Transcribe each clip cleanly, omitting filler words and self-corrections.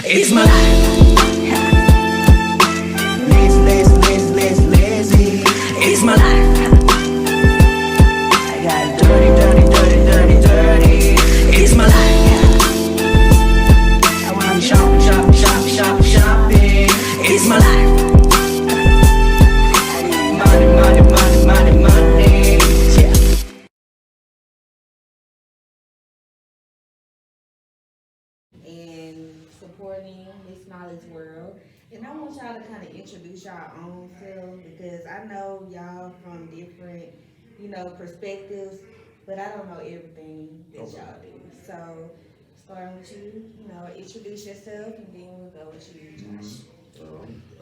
It's my life. Lazy. It's my life. I got dirty. It's my life. I wanna shopping. It's my life. Money. Yeah. And supporting Miss Smiley's World. And I want y'all to kind of introduce y'all own self because I know y'all from different, perspectives, but I don't know everything that y'all do. So, starting with you, introduce yourself, and then we'll go with you, Josh.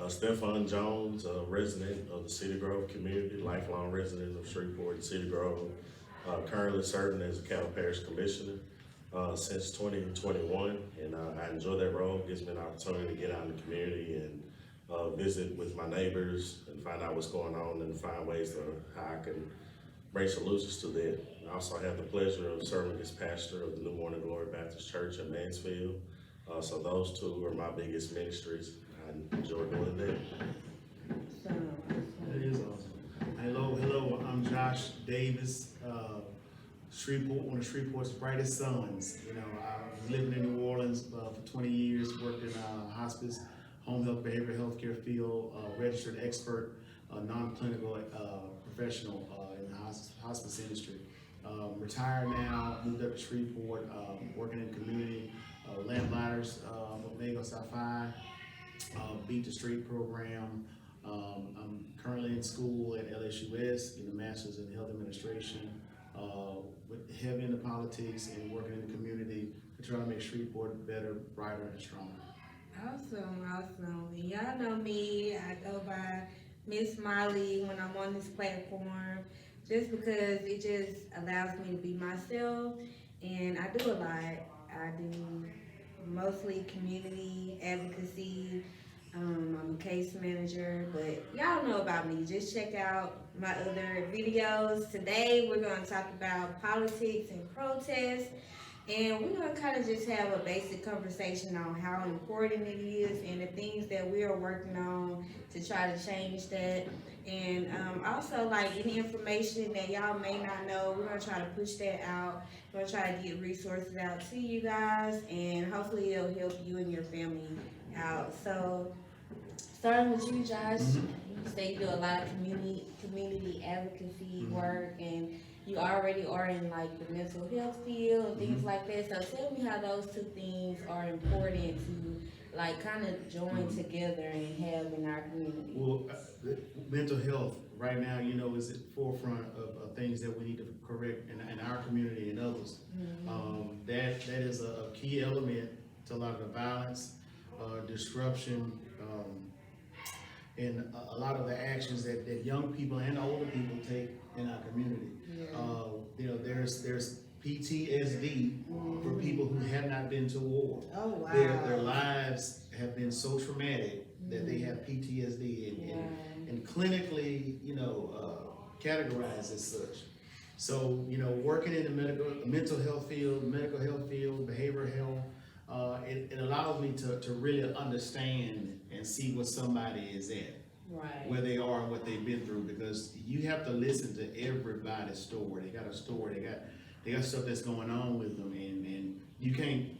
Stefan Jones, a resident of the Cedar Grove community, lifelong resident of Shreveport and Cedar Grove, currently serving as a Cattle Parish Commissioner since 2021, and I enjoy that role. It gives me an opportunity to get out in the community and visit with my neighbors and find out what's going on and find ways to how I can bring solutions to that. I also have the pleasure of serving as pastor of the New Morning Glory Baptist Church in Mansfield. So those two are my biggest ministries. I enjoy doing that. That is awesome. Hello, I'm Josh Davis, Shreveport, one of Shreveport's brightest sons. I was living in New Orleans for 20 years, worked in hospice, home health, behavioral health care field, registered expert, non-clinical professional in the hospice industry. Retired now, moved up to Shreveport, working in community, Lamplighters, Omega Psi Beat the Street program. I'm currently in school at LSUS, getting a master's in health administration, with heavy into politics and working in the community to try to make Shreveport better, brighter, and stronger. Awesome. And y'all know me, I go by Miss Smiley when I'm on this platform, just because it just allows me to be myself, and I do a lot. I do mostly community advocacy. I'm a case manager, but y'all know about me. Just check out my other videos. Today we're going to talk about politics and protests, and we're going to kind of just have a basic conversation on how important it is and the things that we are working on to try to change that. And also, like, any information that y'all may not know, we're going to try to push that out. We're going to try to get resources out to you guys, and hopefully it'll help you and your family out. So, starting with you, Josh, you say you do a lot of community advocacy work, and you already are in like the mental health field and things like that. So tell me how those two things are important to like kind of join together and have in our community. Well, mental health right now, is at the forefront of things that we need to correct in our community and others. That is a key element to a lot of the violence, disruption, and a lot of the actions that young people and older people take in our community. There's PTSD for people who have not been to war. Oh wow. Their lives have been so traumatic that they have PTSD and clinically, categorized as such. So, working in the mental health field, medical health field, behavioral health, it allows me to really understand and see where somebody is at, Right. where they are and what they've been through, because you have to listen to everybody's story. They got a story, they got stuff that's going on with them, and you can't,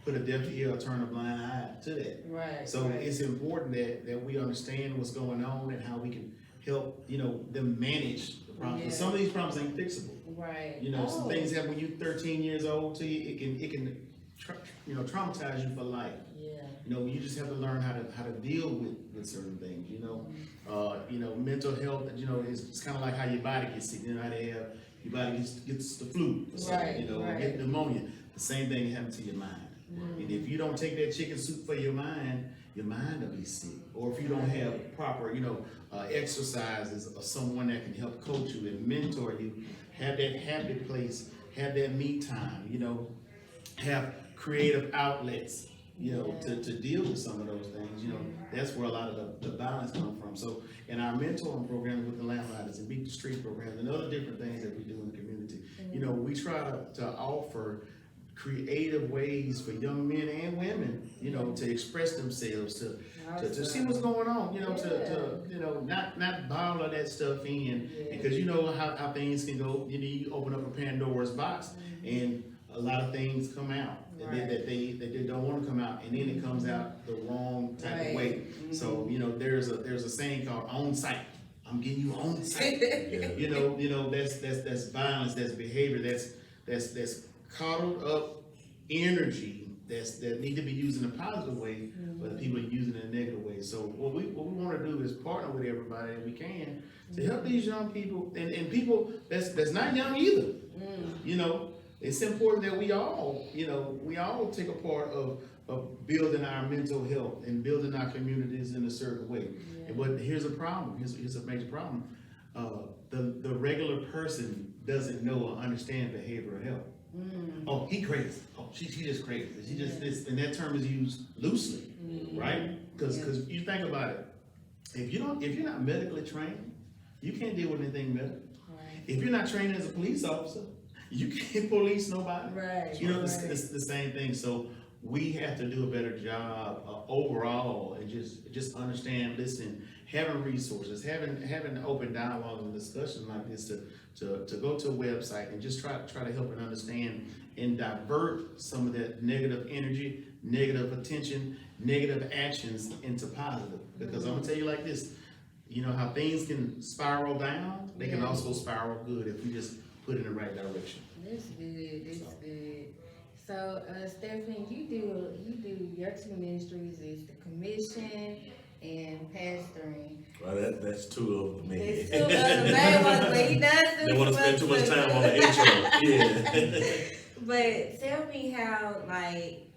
put a deaf ear or turn a blind eye to that. Right. So right. it's important that we understand what's going on and how we can help, them manage the problems. 'Cause some of these problems ain't fixable. Right. Some things happen when you're 13 years old to you. It can traumatize you for life. Yeah. You just have to learn how to deal with certain things. Mental health. It's kind of like how your body gets sick. How they have your body gets the flu. Right. Get pneumonia. The same thing happens to your mind. And if you don't take that chicken soup for your mind will be sick. Or if you don't have proper, exercises or someone that can help coach you and mentor you, have that happy place, have that me time, have creative outlets, to deal with some of those things. That's where a lot of the violence comes from. So in our mentoring programs with the Lamplighters and Beat the Street programs and other different things that we do in the community, we try to offer creative ways for young men and women, you know, to express themselves, to see what's going on, you know, to not bottle that stuff in, because you know how things can go. You know, you open up a Pandora's box, and a lot of things come out that they don't want to come out, and then it comes out the wrong type of way. So you know, there's a saying called on site. I'm getting you on site. You know that's violence, that's behavior, that's coddled up energy that need to be used in a positive way, but people are using it in a negative way. So what we want to do is partner with everybody that we can to help these young people and people that's not young either. You know, it's important that we all take a part of building our mental health and building our communities in a certain way. But here's a problem. Here's a major problem. The regular person doesn't know or understand behavioral health. Oh, he crazy. Oh, she just crazy. She just this, and that term is used loosely, right? Because you think about it. If you're not medically trained, you can't deal with anything medical. Right. If you're not trained as a police officer, you can't police nobody. Right. You know, it's the same thing. So we have to do a better job overall, and just understand, listen, having resources, having open dialogue and discussion like this to go to a website and just try to help and understand and divert some of that negative energy, negative attention, negative actions into positive. Because I'm gonna tell you like this, you know how things can spiral down, they can also spiral good if we just put it in the right direction. That's good. That's good. So, Stephanie, you do your two ministries is the commission and pastoring. Well, that's two of the men. There's two other main ones, but he does do. They want to spend too much time on the intro. Yeah. But tell me how, like,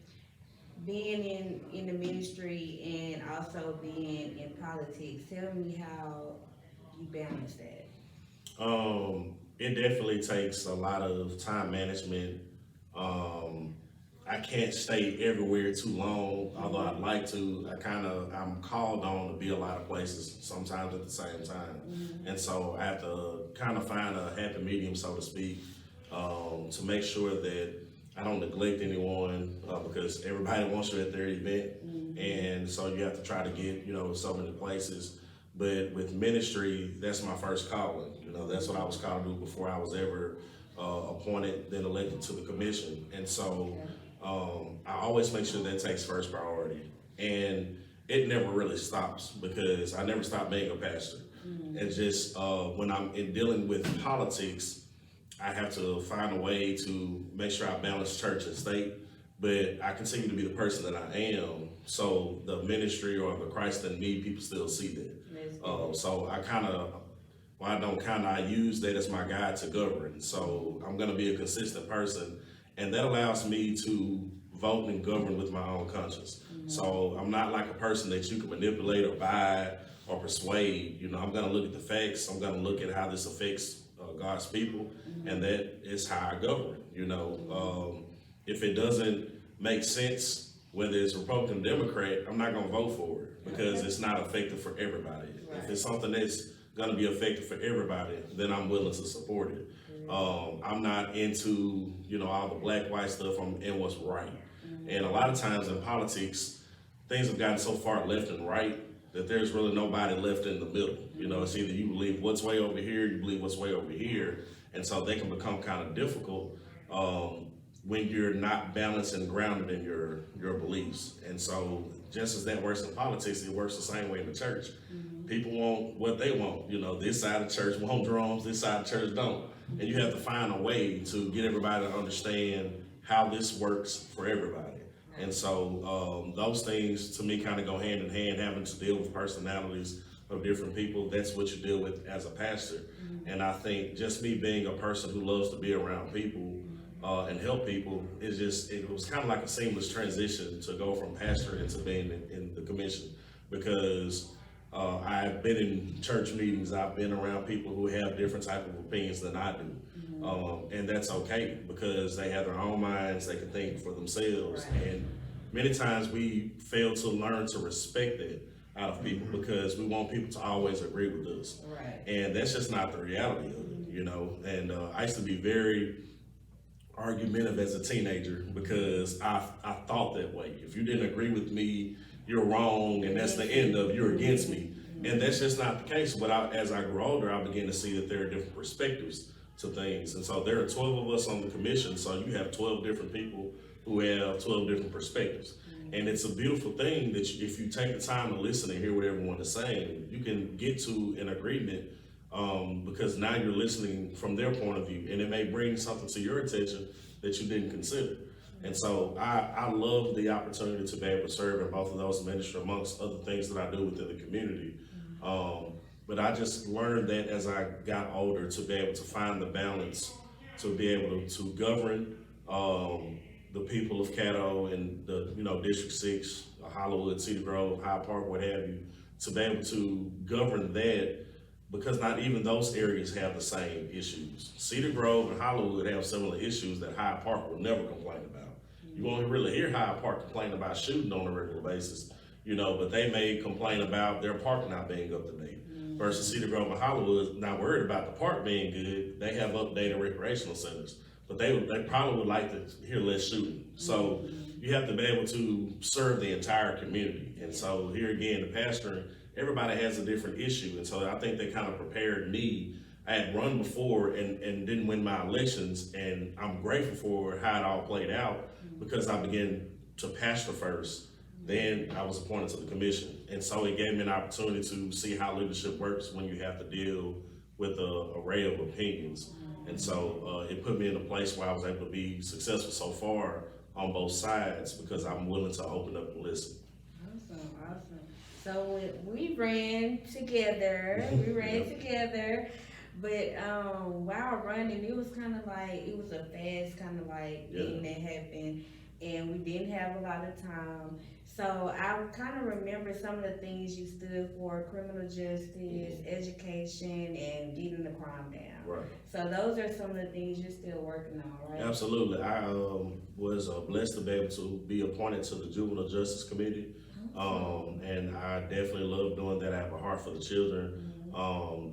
being in the ministry and also being in politics, tell me how you balance that. It definitely takes a lot of time management. I can't stay everywhere too long, although I'd like to. I'm called on to be a lot of places sometimes at the same time. And so I have to kind of find a happy medium, so to speak, to make sure that I don't neglect anyone, because everybody wants you at their event. And so you have to try to get, so many places. But with ministry, that's my first calling. That's what I was called to do before I was ever appointed, then elected to the commission. And so I always make sure that takes first priority. And it never really stops, because I never stop being a pastor. It's just when I'm dealing with politics, I have to find a way to make sure I balance church and state, but I continue to be the person that I am. So the ministry or the Christ in me, people still see that. So I use that as my guide to govern. So I'm going to be a consistent person, and that allows me to vote and govern with my own conscience. So I'm not like a person that you can manipulate or buy or persuade. I'm going to look at the facts. I'm going to look at how this affects God's people, and that is how I govern. If it doesn't make sense, whether it's Republican or Democrat, I'm not going to vote for it, because it's not effective for everybody. Right. If it's something that's going to be effective for everybody, then I'm willing to support it. I'm not into, all the black, white stuff. I'm in what's right. And a lot of times in politics, things have gotten so far left and right that there's really nobody left in the middle. It's either you believe what's way over here, you believe what's way over here. And so they can become kind of difficult when you're not balanced and grounded in your beliefs. And so just as that works in politics, it works the same way in the church. People want what they want. This side of the church want drums, this side of the church don't. And you have to find a way to get everybody to understand how this works for everybody. And so those things to me kind of go hand in hand, having to deal with personalities of different people. That's what you deal with as a pastor. And I think just me being a person who loves to be around people and help people, it was kind of like a seamless transition to go from pastor into being in the commission, because I've been in church meetings, I've been around people who have different type of opinions than I do. And that's okay, because they have their own minds, they can think for themselves. Right. And many times we fail to learn to respect that out of people, because we want people to always agree with us. Right. And that's just not the reality of it, And I used to be very argumentative as a teenager because I thought that way. If you didn't agree with me, you're wrong, and that's the end of you're against me. And that's just not the case. But as I grew older, I began to see that there are different perspectives to things. And so there are 12 of us on the commission, so you have 12 different people who have 12 different perspectives. And it's a beautiful thing that if you take the time to listen and hear what everyone is saying, you can get to an agreement because now you're listening from their point of view, and it may bring something to your attention that you didn't consider. And so I love the opportunity to be able to serve in both of those ministries amongst other things that I do within the community. But I just learned that as I got older to be able to find the balance, to be able to govern the people of Caddo and the District 6, Hollywood, Cedar Grove, Hyde Park, what have you, to be able to govern that because not even those areas have the same issues. Cedar Grove and Hollywood have similar issues that Hyde Park will never complain about. You won't really hear Hyde Park complain about shooting on a regular basis, but they may complain about their park not being up to date. Versus Cedar Grove and Hollywood, not worried about the park being good. They have updated recreational centers, but they probably would like to hear less shooting. So you have to be able to serve the entire community. And so here again, the pastoring, everybody has a different issue. And so I think they kind of prepared me. I had run before and didn't win my elections, and I'm grateful for how it all played out because I began to pastor first. Then I was appointed to the commission. And so it gave me an opportunity to see how leadership works when you have to deal with an array of opinions. And so it put me in a place where I was able to be successful so far on both sides because I'm willing to open up and listen. Awesome. So we ran together, but while running, it was kind of like, it was a fast kind of like thing that happened, and we didn't have a lot of time. So I kind of remember some of the things you stood for: criminal justice, education, and getting the crime down. Right. So those are some of the things you're still working on, right? Absolutely. I was blessed to be able to be appointed to the Juvenile Justice Committee. And I definitely love doing that. I have a heart for the children.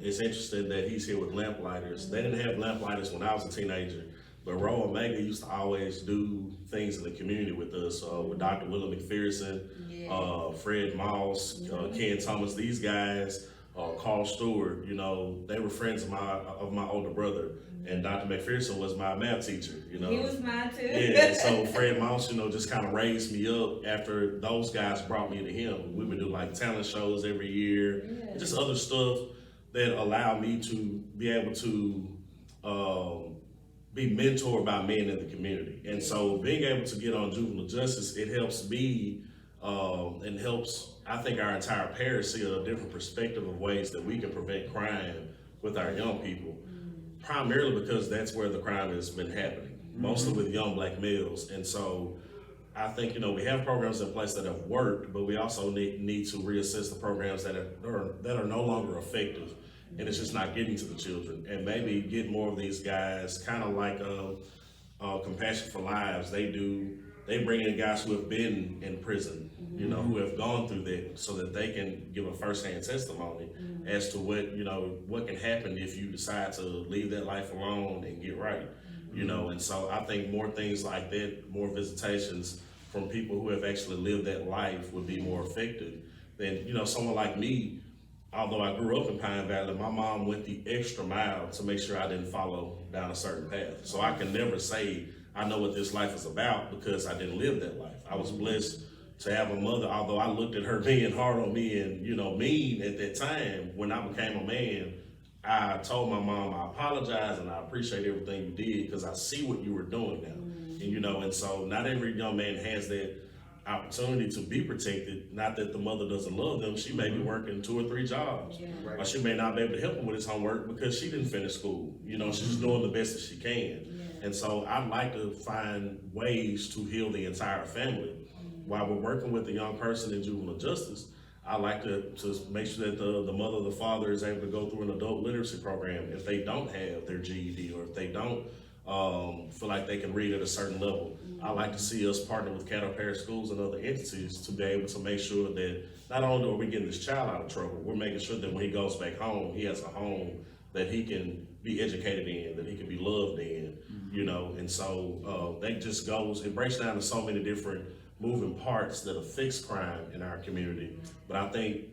It's interesting that he's here with Lamplighters. They didn't have Lamplighters when I was a teenager, but Roe Omega used to always do things in the community with us, with Dr. Willie McPherson, Fred Moss, Ken Thomas, these guys, Carl Stewart, they were friends of my older brother. And Dr. McPherson was my math teacher, He was mine too. Yeah, so Fred Moss, just kind of raised me up after those guys brought me to him. We would do like talent shows every year, and just other stuff that allowed me to be able to be mentored by men in the community. And so being able to get on juvenile justice, it helps me and helps, I think, our entire parish see a different perspective of ways that we can prevent crime with our young people. Primarily because that's where the crime has been happening, mostly with young black males. And so I think, we have programs in place that have worked, but we also need to reassess the programs that are no longer effective, and it's just not getting to the children. And maybe get more of these guys, kind of like Compassion for Lives. They bring in guys who have been in prison, who have gone through that, so that they can give a firsthand testimony as to what can happen if you decide to leave that life alone and get right, And so I think more things like that, more visitations from people who have actually lived that life would be more effective than, someone like me. Although I grew up in Pine Valley, my mom went the extra mile to make sure I didn't follow down a certain path. So I can never say I know what this life is about because I didn't live that life. I was blessed to have a mother, although I looked at her being hard on me and, mean at that time. When I became a man, I told my mom, I apologize and I appreciate everything you did because I see what you were doing now. And so not every young man has that opportunity to be protected. Not that the mother doesn't love them. She may be working 2 or 3 jobs, or she may not be able to help him with his homework because she didn't finish school. She's doing the best that she can. And so I'd like to find ways to heal the entire family. While we're working with the young person in juvenile justice, I like to make sure that the mother or the father is able to go through an adult literacy program if they don't have their GED, or if they don't feel like they can read at a certain level. I like to see us partner with Caddo Parish Schools and other entities to be able to make sure that not only are we getting this child out of trouble, we're making sure that when he goes back home, he has a home that he can be educated in, that he can be loved in. you know, and so, that just goes, it breaks down to so many different moving parts that affects crime in our community. But I think,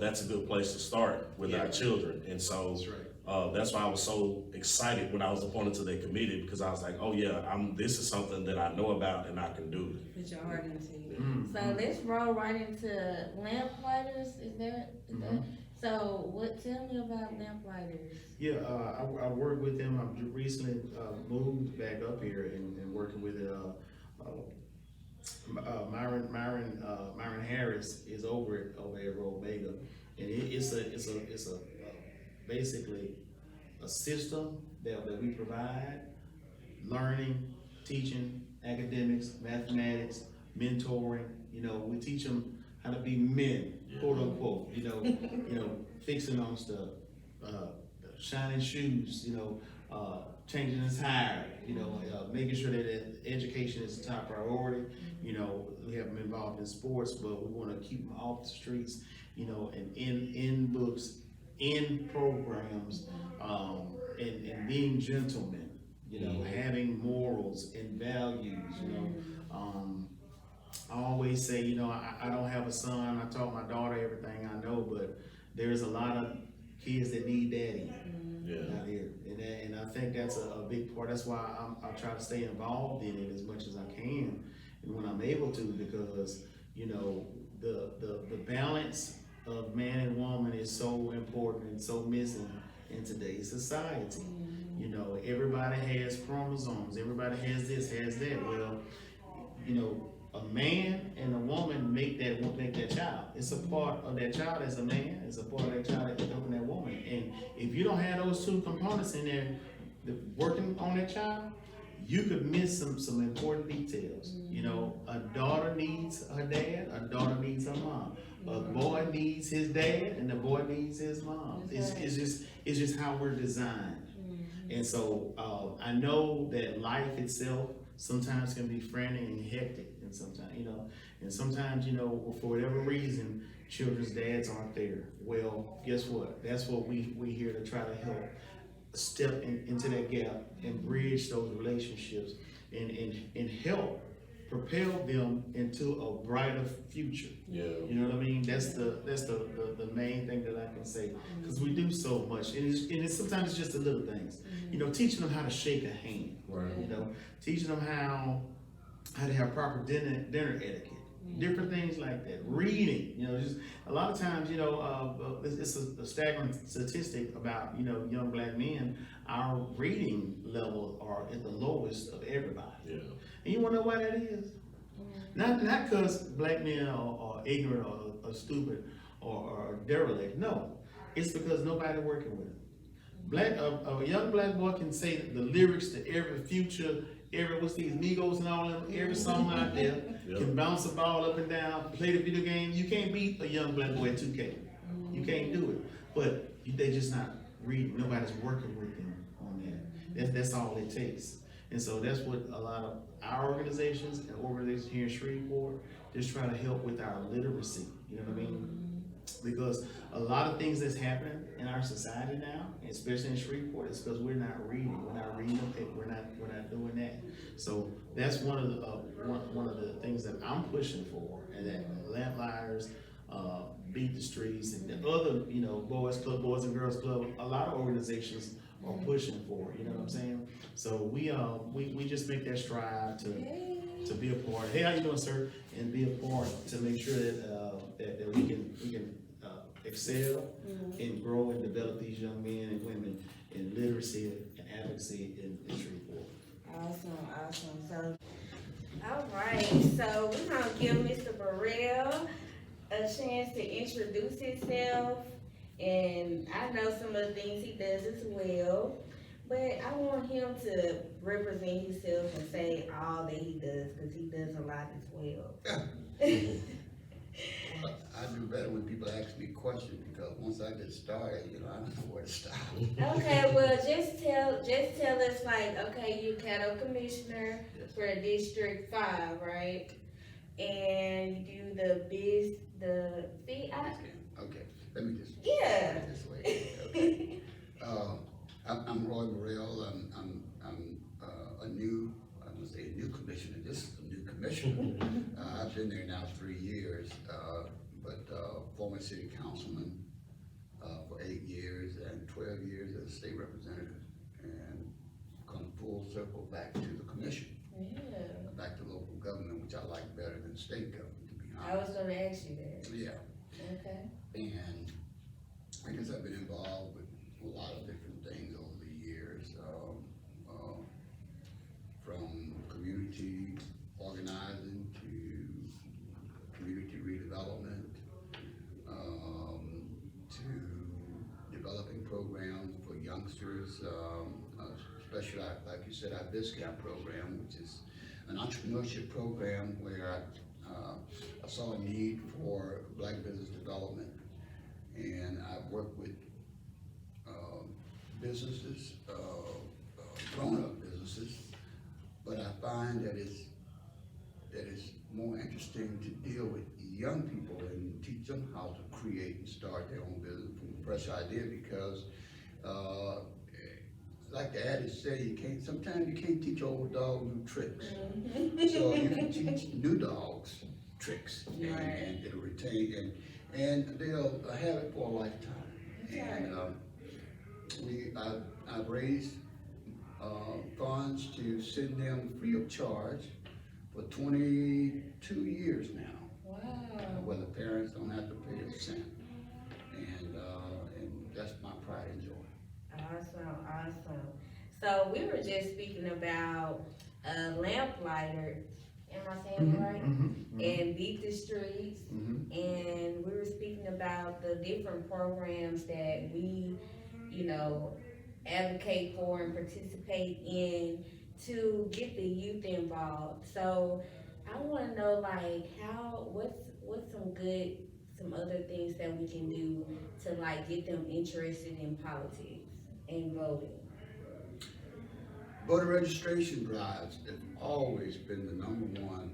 that's a good place to start with our children, and so. That's right. That's why I was so excited when I was appointed to that committee, because I was like, oh yeah, this is something that I know about and I can do. Put your heart into it. Mm. So let's roll right into lamplighters. Is that? So tell me about lamplighters. Yeah, I work with them. I've recently moved back up here and working with Myron Harris is over at Omega, and it's a basically a system that we provide learning, teaching, academics, mathematics, mentoring. You know, we teach them how to be men, quote unquote. You know, fixing on stuff, shining shoes. You know, changing his tire. You know, making sure that education is a top priority. You know, we have them involved in sports, but we want to keep them off the streets. You know, and in books, in programs, and being gentlemen. You know, having morals and values. You know, I always say, you know, I don't have a son. I taught my daughter everything I know, but there's a lot of kids that need daddy out here, and I think that's a big part. That's why I try to stay involved in it as much as I can, and when I'm able to, because you know the balance of man and woman is so important and so missing in today's society. You know, everybody has chromosomes. Everybody has this, has that. Well, you know, a man and a woman make that child. It's a part of that child as a man. It's a part of that child that's helping that woman. And if you don't have those two components in there, working on that child, you could miss some important details. You know, a daughter needs her dad. A daughter needs her mom. A boy needs his dad, and the boy needs his mom. It's just how we're designed. And so I know that life itself sometimes can be frantic and hectic, and sometimes you know, for whatever reason, children's dads aren't there. Well, guess what? That's what we here to try to help step into that gap and bridge those relationships and help propel them into a brighter future. Yeah. You know what I mean? That's the main thing that I can say, because we do so much, and it's sometimes it's just the little things. You know, teaching them how to shake a hand. Right. You know, teaching them how to have proper dinner etiquette. Different things like that. Reading, you know, just a lot of times, you know, it's a staggering statistic about, you know, young black men. Our reading level are at the lowest of everybody. Yeah. And you want to know why that is? Not because black men are ignorant or stupid or derelict. No, it's because nobody working with them. A young black boy can say the lyrics to every Future, what's these Migos and all them, every song out there, can bounce a ball up and down, play the video game. You can't beat a young black boy at 2K. You can't do it. But they just not reading. Nobody's working with them on that. That's all it takes. And so that's what a lot of our organizations and organizations here in Shreveport just try to help with our literacy. You know what I mean? Because a lot of things that's happening in our society now, especially in Shreveport, is because we're not reading. We're not reading. We're not doing that. So that's one of the things that I'm pushing for, and that Lamplighters, Beat the Streets, and the other, you know, Boys Club, Boys and Girls Club, a lot of organizations are pushing for. You know what I'm saying? So we just make that strive to be a part. Hey, how you doing, sir? And be a part to make sure that we can excel and grow and develop these young men and women in literacy and advocacy in Shreveport. Awesome. So, all right. So we're gonna give Mr. Burrell a chance to introduce himself, and I know some of the things he does as well. But I want him to represent himself and say all that he does, because he does a lot as well. I do better when people ask me questions, because once I get started, you know, I don't know where to stop. Okay, well, just tell us, like, okay, you're cattle commissioner for District 5, right? And you do the fee. Okay, let me just. Yeah. This way. Okay. I'm Roy Burrell. I'm 3 years, but former city councilman for 8 years and 12 years as a state representative, and come full circle back to the commission, Yeah. back to local government, which I like better than state government, to be I was honest. gonna ask you that. Yeah, Okay. and I guess I've been involved with a lot of different things over the years, from community organizing to community redevelopment, to developing programs for youngsters, especially like you said, our BizCap program, which is an entrepreneurship program where I saw a need for black business development. And I've worked with businesses, grown-up businesses, but I find that it's more interesting to deal with young people and teach them how to create and start their own business from a fresh idea, because like the adage say, sometimes you can't teach old dogs new tricks. So you can teach new dogs tricks, and it'll retain, and they'll have it for a lifetime. And I've raised funds to send them free of charge for 22 years now, Wow. where the parents don't have to pay a cent. And that's my pride and joy. Awesome. So we were just speaking about a lamplighter, am I saying it right? And Beat the Streets. And we were speaking about the different programs that we, advocate for and participate in to get the youth involved. So I wanna know, like, what's some other things that we can do to, like, get them interested in politics and voting? Voter registration drives have always been the #1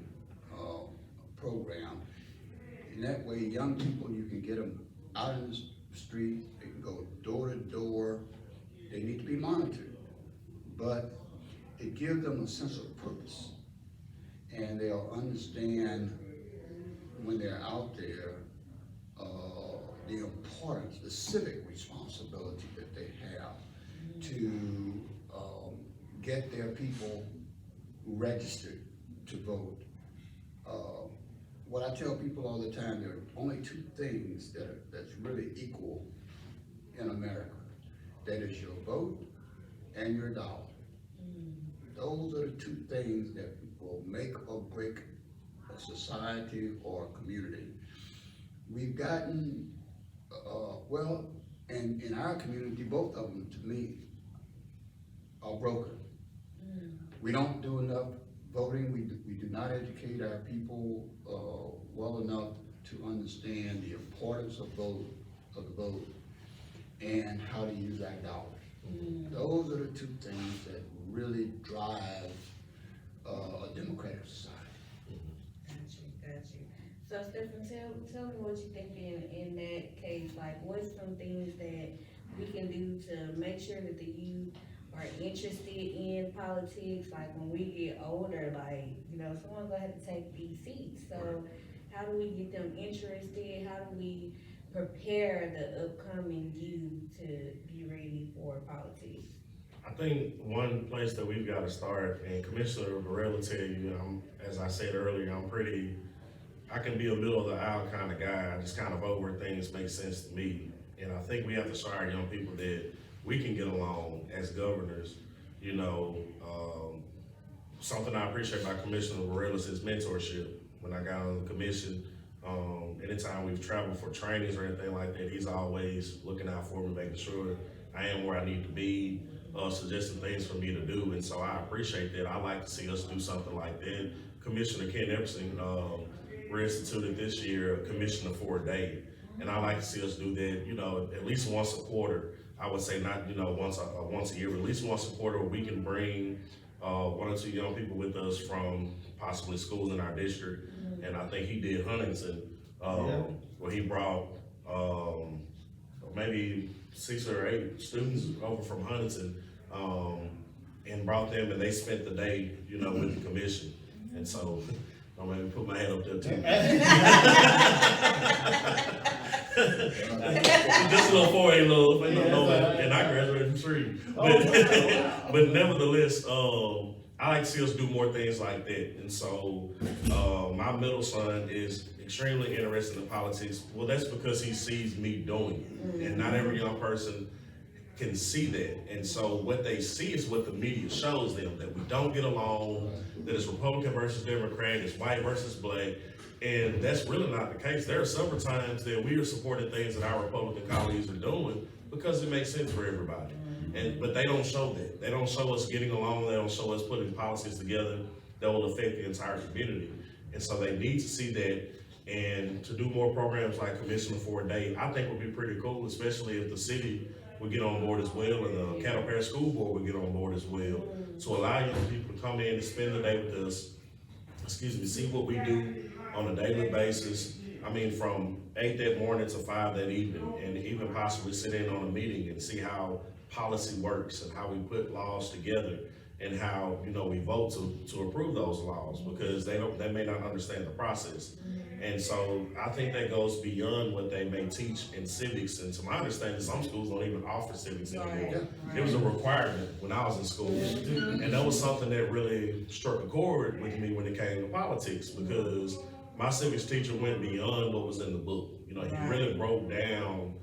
program. In that way, young people, you can get them out in the street, they can go door to door. They need to be monitored, but it gives them a sense of purpose. And they'll understand when they're out there, the importance, the civic responsibility that they have to get their people registered to vote. What I tell people all the time, there are only 2 things that's really equal in America. That is your vote and your dollar. Those are the 2 things that will make or break a society or a community. We've gotten, and in our community, both of them, to me, are broken. We don't do enough voting. We do not educate our people well enough to understand the importance of the vote and how to use our dollars. Those are the 2 things that really drive a democratic society. Got you. So Stephen, tell me what you think in that case, like, what's some things that we can do to make sure that the youth are interested in politics, like when we get older, like, someone's gonna have to take these seats. So how do we get them interested? How do we prepare the upcoming youth to be ready for politics? I think one place that we've got to start, and Commissioner Varela tell you, as I said earlier, I can be a middle of the aisle kind of guy. I just kind of vote where things make sense to me. And I think we have to show our young people that we can get along as governors. Something I appreciate about Commissioner Varela is his mentorship. When I got on the commission, anytime we've traveled for trainings or anything like that, he's always looking out for me, making sure I am where I need to be, suggesting things for me to do. And so I appreciate that. I like to see us do something like that. Commissioner Ken Epperson reinstituted this year a commissioner for a day. And I like to see us do that, at least once a quarter. I would say not, once a year, but at least once a quarter, where we can bring 1 or 2 young people with us from possibly schools in our district. And I think he did Huntington, where he brought maybe 6 or 8 students over from Huntington, and brought them, and they spent the day, with the commission. And so I'm gonna put my hand up there too. Just a little 4A love, ain't no, and I graduated from Shreve. But nevertheless, I like to see us do more things like that. And so, my middle son is extremely interested in politics. Well, that's because he sees me doing it. And not every young person can see that. And so what they see is what the media shows them, that we don't get along, that it's Republican versus Democrat, it's white versus black. And that's really not the case. There are several times that we are supporting things that our Republican colleagues are doing because it makes sense for everybody. But they don't show that. They don't show us getting along. They don't show us putting policies together that will affect the entire community. And so they need to see that. And to do more programs like Commissioner for a Day, I think would be pretty cool, especially if the city would get on board as well, and the Cattle Parish School Board would get on board as well, to allow young people to come in and spend the day with us, see what we do on a daily basis. I mean, from 8 that morning to 5 that evening, and even possibly sit in on a meeting and see how policy works and how we put laws together and how, we vote to approve those laws, because they may not understand the process. And so I think that goes beyond what they may teach in civics. And to my understanding, some schools don't even offer civics anymore. It was a requirement when I was in school. And that was something that really struck a chord with me when it came to politics, because my civics teacher went beyond what was in the book. He really broke down,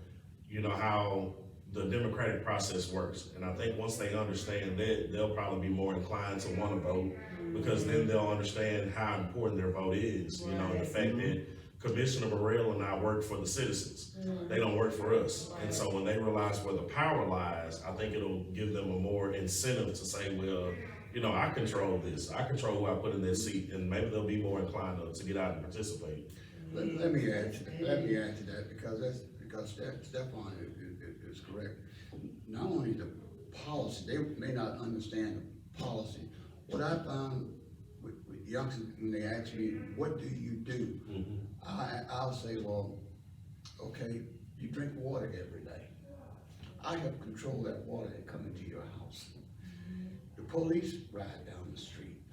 how the democratic process works. And I think once they understand that, they'll probably be more inclined to want to vote, because then they'll understand how important their vote is. The fact that Commissioner Burrell and I work for the citizens. They don't work for us. And so when they realize where the power lies, I think it'll give them a more incentive to say, well, I control this. I control who I put in that seat, and maybe they'll be more inclined to get out and participate. Let me add to that, because Stephon is correct. Not only the policy, they may not understand the policy. What I found with youngsters, when they ask me, what do you do? I'll say, well, okay, you drink water every day. I help control that water that comes into your house. The police ride down the street.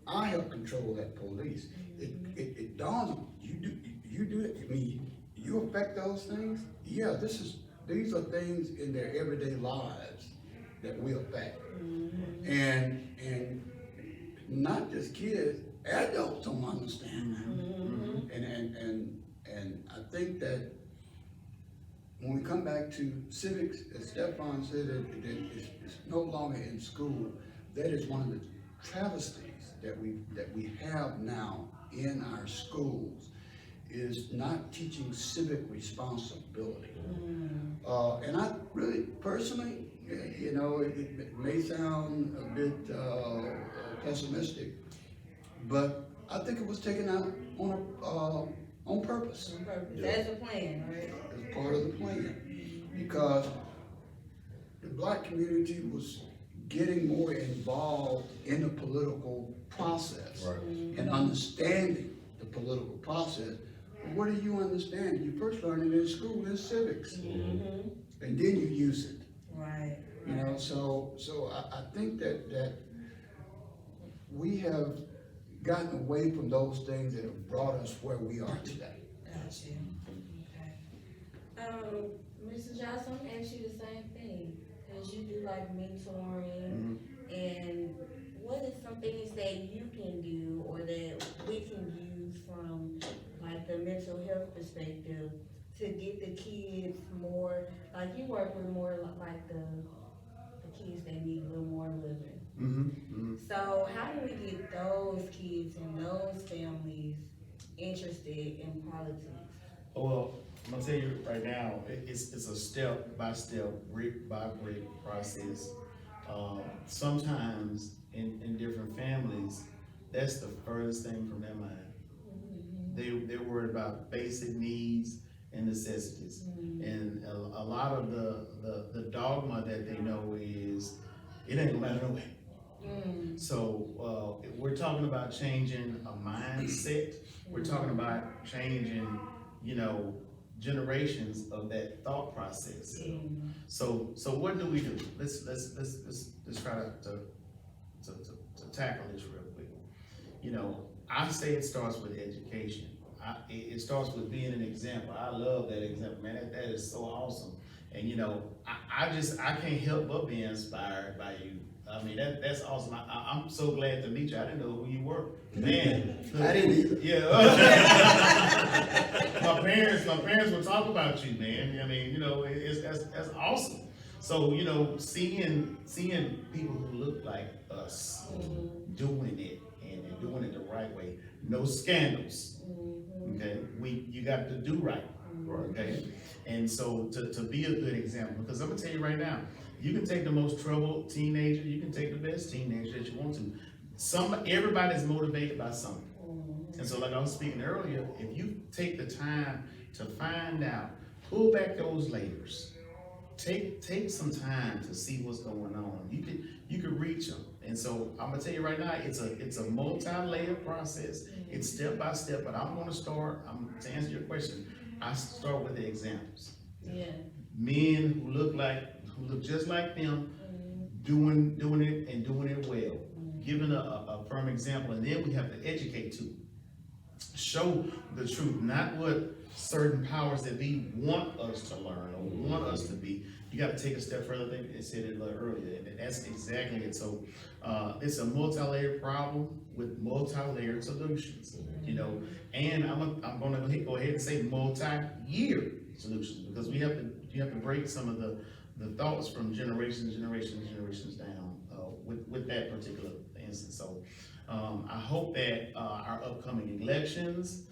I help control that police. It dawns on you, you do it. I mean, you affect those things. Yeah, these are things in their everyday lives that we affect. And not just kids, adults don't understand that. And I think that when we come back to civics, as Stephon said, it's no longer in school. That is one of the travesties that we have now in our schools, is not teaching civic responsibility. And I really, personally, it may sound a bit pessimistic, but I think it was taken out on purpose. That's a plan, right? As part of the plan, because the black community was getting more involved in the political process and understanding the political process. But what do you understand? You first learn it in school in civics, and then you use it. Right. So I think that we have gotten away from those things that have brought us where we are today. Gotcha. Okay. Mr. Johnson, I'm ask you the same thing, because you do like mentoring, and what is some things that you can do or that we can use from like the mental health perspective to get the kids more, like you work with more like the kids that need a little more living. So how do we get those kids and those families interested in politics? Well, I'm gonna tell you right now, it's a step-by-step, brick-by-brick process. Sometimes in different families, that's the furthest thing from their mind. They're worried about basic needs and necessities. And a lot of the dogma that they know is, it ain't gonna matter no way. So we're talking about changing a mindset. We're talking about changing, generations of that thought process. So what do we do? Let's try to tackle this real quick. I say it starts with education. It starts with being an example. I love that example, man. That is so awesome. And you know, I can't help but be inspired by you. I mean, that's awesome. I'm so glad to meet you. I didn't know who you were, man. I didn't either. Yeah. my parents would talk about you, man. I mean, you know, that's awesome. So, you know, seeing people who look like us doing it and doing it the right way, no scandals. Okay, you got to do right. Okay, and so to be a good example, because I'm gonna tell you right now, you can take the most troubled teenager, you can take the best teenager that you want to. Everybody's motivated by something. And so like I was speaking earlier, if you take the time to find out, pull back those layers, take some time to see what's going on. You could reach them. And so I'm gonna tell you right now, it's a multi-layered process. It's step by step, but I'm gonna start, to answer your question, I start with the examples. Yeah. Men who look just like them, doing it and doing it well. Giving a firm example, and then we have to educate too. Show the truth, not what certain powers that be want us to learn or want us to be. You got to take a step further. I think I said it a little earlier, and that's exactly it. So it's a multi-layered problem with multi-layered solutions, you know. And I'm going to go ahead and say multi-year solutions, because you have to break some of the thoughts from generations down with that particular instance. So I hope that our upcoming elections,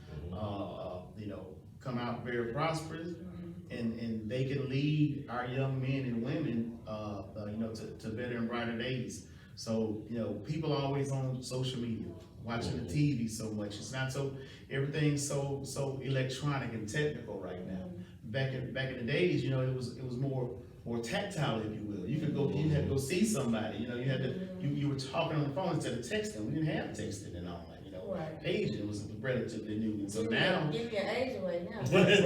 you know, come out very prosperous, and they can lead our young men and women, you know, to better and brighter days. So, you know, people are always on social media, watching the TV so much. It's not everything's so electronic and technical right now. Back in the days, you know, it was more tactile, if you will. You had to go see somebody. You know, you were talking on the phone instead of texting. We didn't have texting and all that. You know, Right. paging was relatively new, and so now. Give your age away now. Right.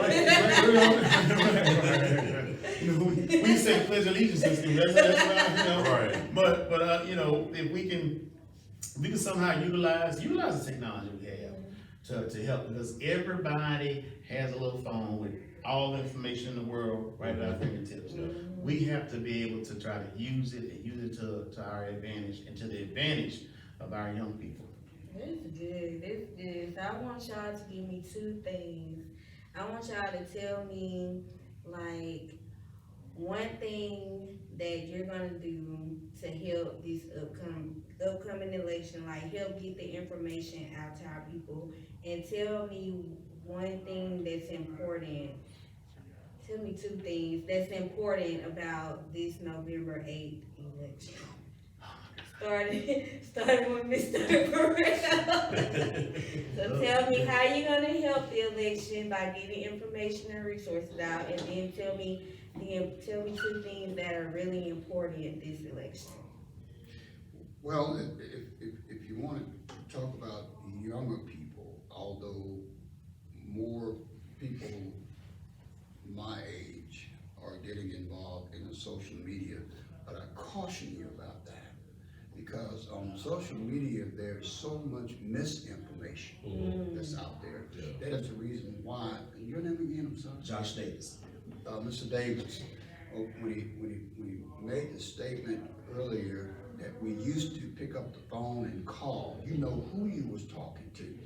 You know, we say pledge allegiance system. That's what you know. Right. But you know, if we can somehow utilize the technology we have to help, because everybody has a little phone with all the information in the world right at our fingertips. We have to be able to try to use it to our advantage and to the advantage of our young people. This is good. So I want y'all to give me two things. I want y'all to tell me, like, one thing that you're gonna do to help this upcoming election, like help get the information out to our people, and tell me one thing that's important. Tell me two things that's important about this November 8th election. Starting with Mr. Burrell. So tell me how you're gonna help the election by getting information and resources out, and then tell me two things that are really important this election. Well, if you want to talk about younger people, although more people my age are getting involved in the social media, but I caution you about that. Because on social media, there's so much misinformation that's out there. That is the reason why. Your name again, I'm sorry? Josh Davis. Mr. Davis, when he made the statement earlier that we used to pick up the phone and call, you know who you was talking to.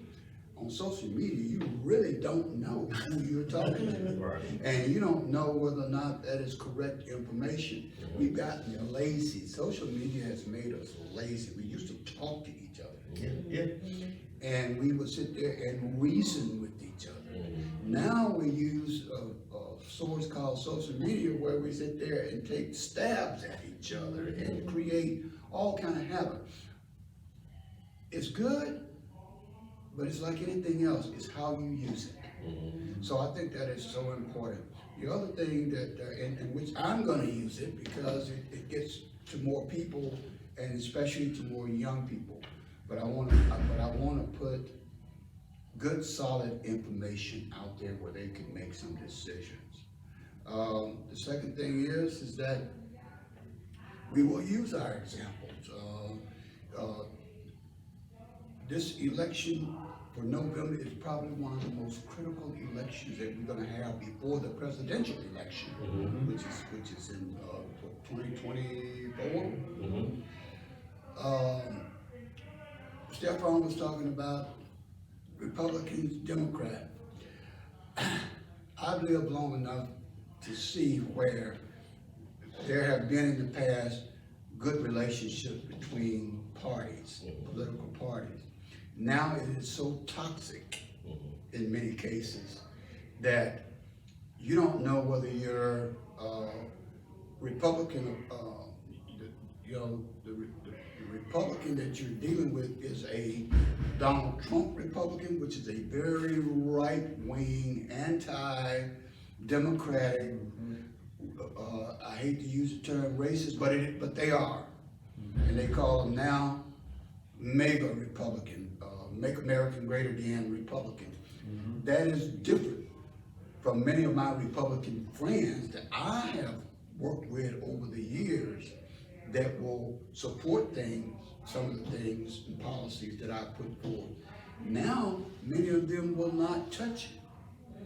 On social media, you really don't know who you're talking to. Right. And you don't know whether or not that is correct information. We've gotten lazy. Social media has made us lazy. We used to talk to each other. Yeah. And we would sit there and reason with each other. Now we use a source called social media, where we sit there and take stabs at each other and create all kind of havoc. It's good, but it's like anything else. It's how you use it. So I think that is so important. The other thing that, in which I'm going to use it, because it gets to more people, and especially to more young people. But I want to put good, solid information out there where they can make some decisions. The second thing is that we will use our examples. this election for November is probably one of the most critical elections that we're gonna have before the presidential election, which is in 2024. Stefan was talking about Republicans, Democrats. I've lived long enough to see where there have been in the past good relationships between parties, political parties. Now it is so toxic in many cases that you don't know whether you're Republican, the Republican that you're dealing with is a Donald Trump Republican, which is a very right-wing, anti-democratic, I hate to use the term racist, but they are. And they call them now MAGA Republican, Make America Great Again Republican. That is different from many of my Republican friends that I have worked with over the years that will support some of the things and policies that I put forth. Now, many of them will not touch it.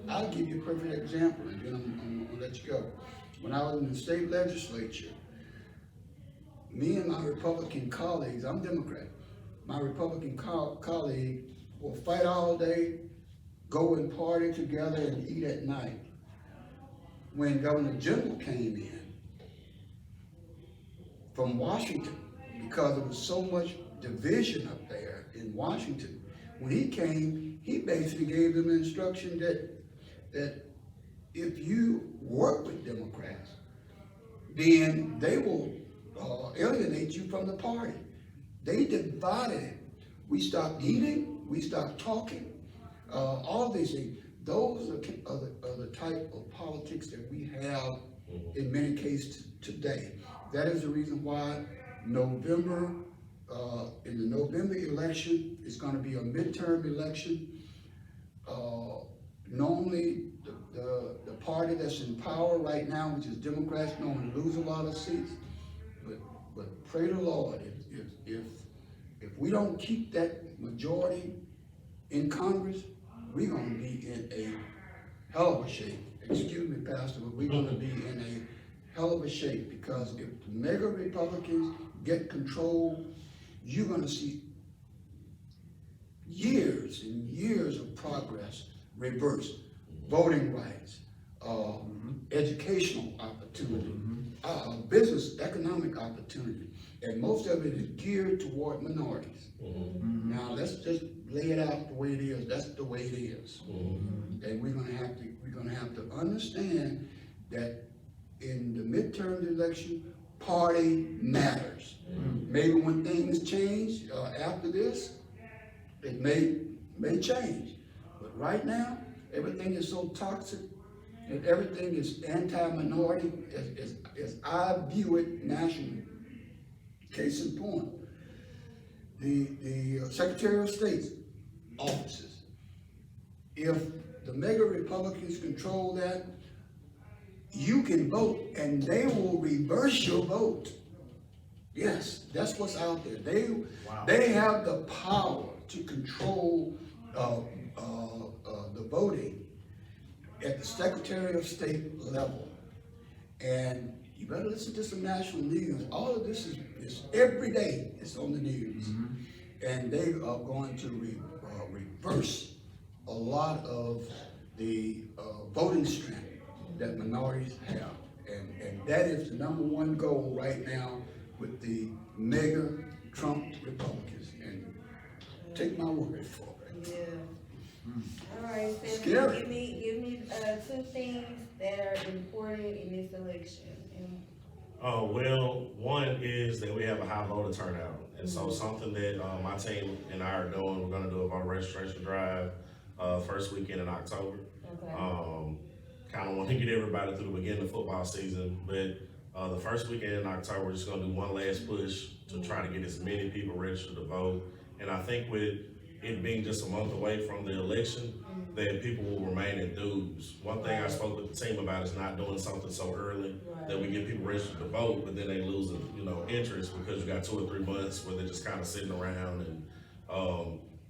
I'll give you a perfect example, and then I'm gonna let you go. When I was in the state legislature, me and my Republican colleagues, I'm Democrat, my Republican colleague will fight all day, go and party together and eat at night. When Governor Jindal came in from Washington, because there was so much division up there in Washington, when he came, he basically gave them instruction that if you work with Democrats, then they will alienate you from the party. They divided it. We stopped eating, we stopped talking, all these things. Those are the type of politics that we have in many cases today. That is the reason why November, in the November election, is going to be a midterm election. Normally, the party that's in power right now, which is Democrats, normally lose a lot of seats. But pray the Lord, if we don't keep that majority in Congress, we're going to be in a hell of a shape. Excuse me, Pastor, but we're going to be in a hell of a shape, because if the mega Republicans get control, you're going to see years and years of progress reversed. Voting rights, educational opportunity, business, economic opportunity, and most of it is geared toward minorities. Now let's just lay it out the way it is. That's the way it is, and we're gonna have to understand that in the midterm election, party matters. Maybe when things change after this, it may change, but right now, everything is so toxic and everything is anti-minority as I view it nationally. Case in point, the Secretary of State's offices, if the mega Republicans control that, you can vote and they will reverse your vote. Yes, that's what's out there. They have the power to control the voting at the Secretary of State level. And you better listen to some national news. All of this is every day, it's on the news. And they are going to reverse a lot of the voting strength that minorities have. And that is the #1 goal right now with the mega Trump Republicans. And take my word for it. Yeah. All right, Stephanie, Scary. give me 2 things that are important in this election. Well, one is that we have a high voter turnout. And so something that my team and I are doing, we're gonna do a voter registration drive first weekend in October. Okay. Kind of want to get everybody through the beginning of football season, but the first weekend in October, we're just gonna do one last push to try to get as many people registered to vote. And I think with it being just a month away from the election, that people will remain enthused. One thing I spoke with the team about is not doing something so early that we get people registered to vote, but then they lose, interest because you got 2 or 3 months where they're just kind of sitting around. And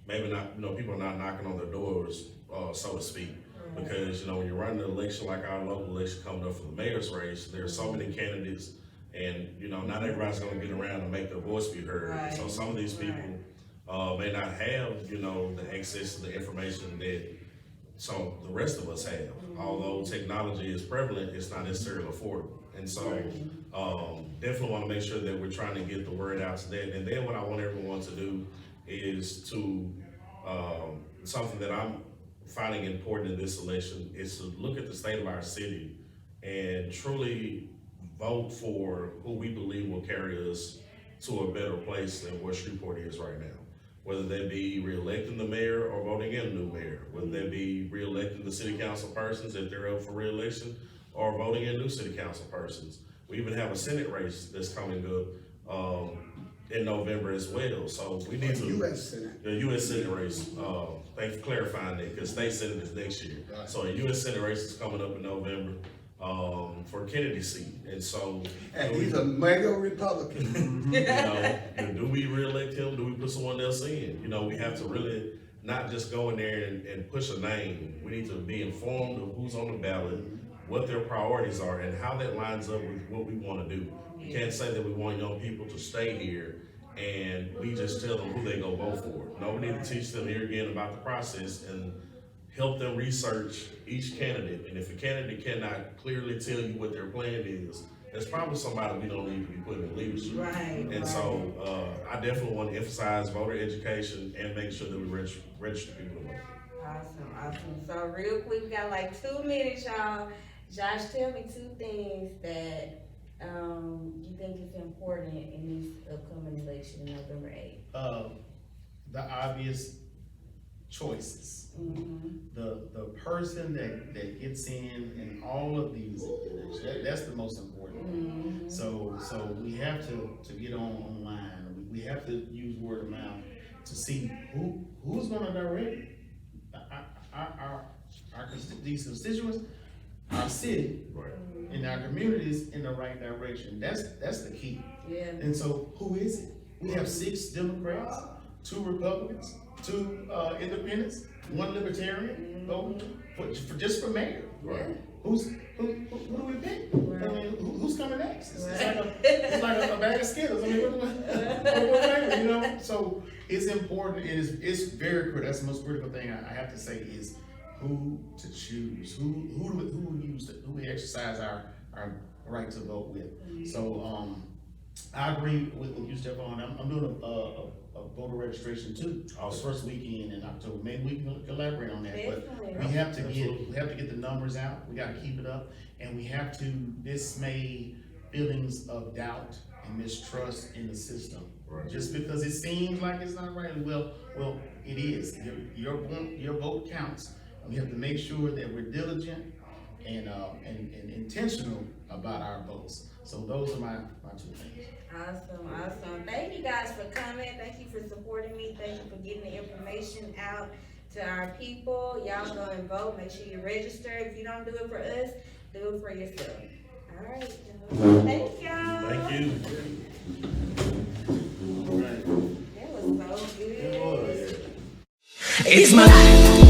maybe not, people are not knocking on their doors, so to speak. Because, when you're running an election like our local election coming up for the mayor's race, there are so many candidates, and, not everybody's gonna get around and make their voice be heard. Right. So some of these people, may not have, the access to the information that the rest of us have. Although technology is prevalent, it's not necessarily affordable. And so, definitely wanna make sure that we're trying to get the word out to that. And then what I want everyone to do is to, something that I'm finding important in this election is to look at the state of our city and truly vote for who we believe will carry us to a better place than where Shreveport is right now. Whether that be re-electing the mayor or voting in a new mayor, whether that be re-electing the city council persons if they're up for re-election, or voting in new city council persons. We even have a Senate race that's coming up in November as well. So we need to. U.S. Senate. The U.S. Senate race, thanks for clarifying that, because state Senate is next year. Right. So a U.S. Senate race is coming up in November, for Kennedy's seat, and so. And he's a mega Republican. Do we re-elect him? Do we put someone else in? We have to really not just go in there and push a name. We need to be informed of who's on the ballot, what their priorities are, and how that lines up with what we want to do. We can't say that we want young people to stay here and we just tell them who they go vote for. No, we need to teach them here again about the process and help them research each candidate. And if a candidate cannot clearly tell you what their plan is, that's probably somebody we don't need to be putting in leadership. Right. And so, I definitely want to emphasize voter education and make sure that we register people to vote. Awesome. So real quick, we got like 2 minutes, y'all. Josh, tell me 2 things that you think is important in this upcoming election, November 8th. The obvious choices. Mm-hmm. The person that gets in all of these elections, that's the most important. Mm-hmm. So we have to get online. We have to use word of mouth to see who's gonna direct these constituents, our city, Right. and our communities in the right direction. That's the key. Yeah. And so, who is it? We have 6 Democrats, 2 Republicans, 2 independents, 1 libertarian, just for mayor. Right. Who do we pick? Right. I mean, who's coming next? It's Right. it's like a bag of Skittles. I mean, what, So it's important. It's very critical. That's the most critical thing I have to say is who to choose, who we exercise our right to vote with. So I agree with you, Stephon. I'm doing a voter registration too. The first weekend in October. Maybe we can collaborate on that. Definitely. But we have to get the numbers out. We got to keep it up, and we have to dismay feelings of doubt and mistrust in the system. Right. Just because it seems like it's not right, well, it is. Your vote counts. We have to make sure that we're diligent and intentional about our votes. So those are my 2 things. Awesome. Thank you guys for coming. Thank you for supporting me. Thank you for getting the information out to our people. Y'all go and vote. Make sure you register. If you don't do it for us, do it for yourself. All right. Thank y'all. Thank you. That was so good. It was. It's my life.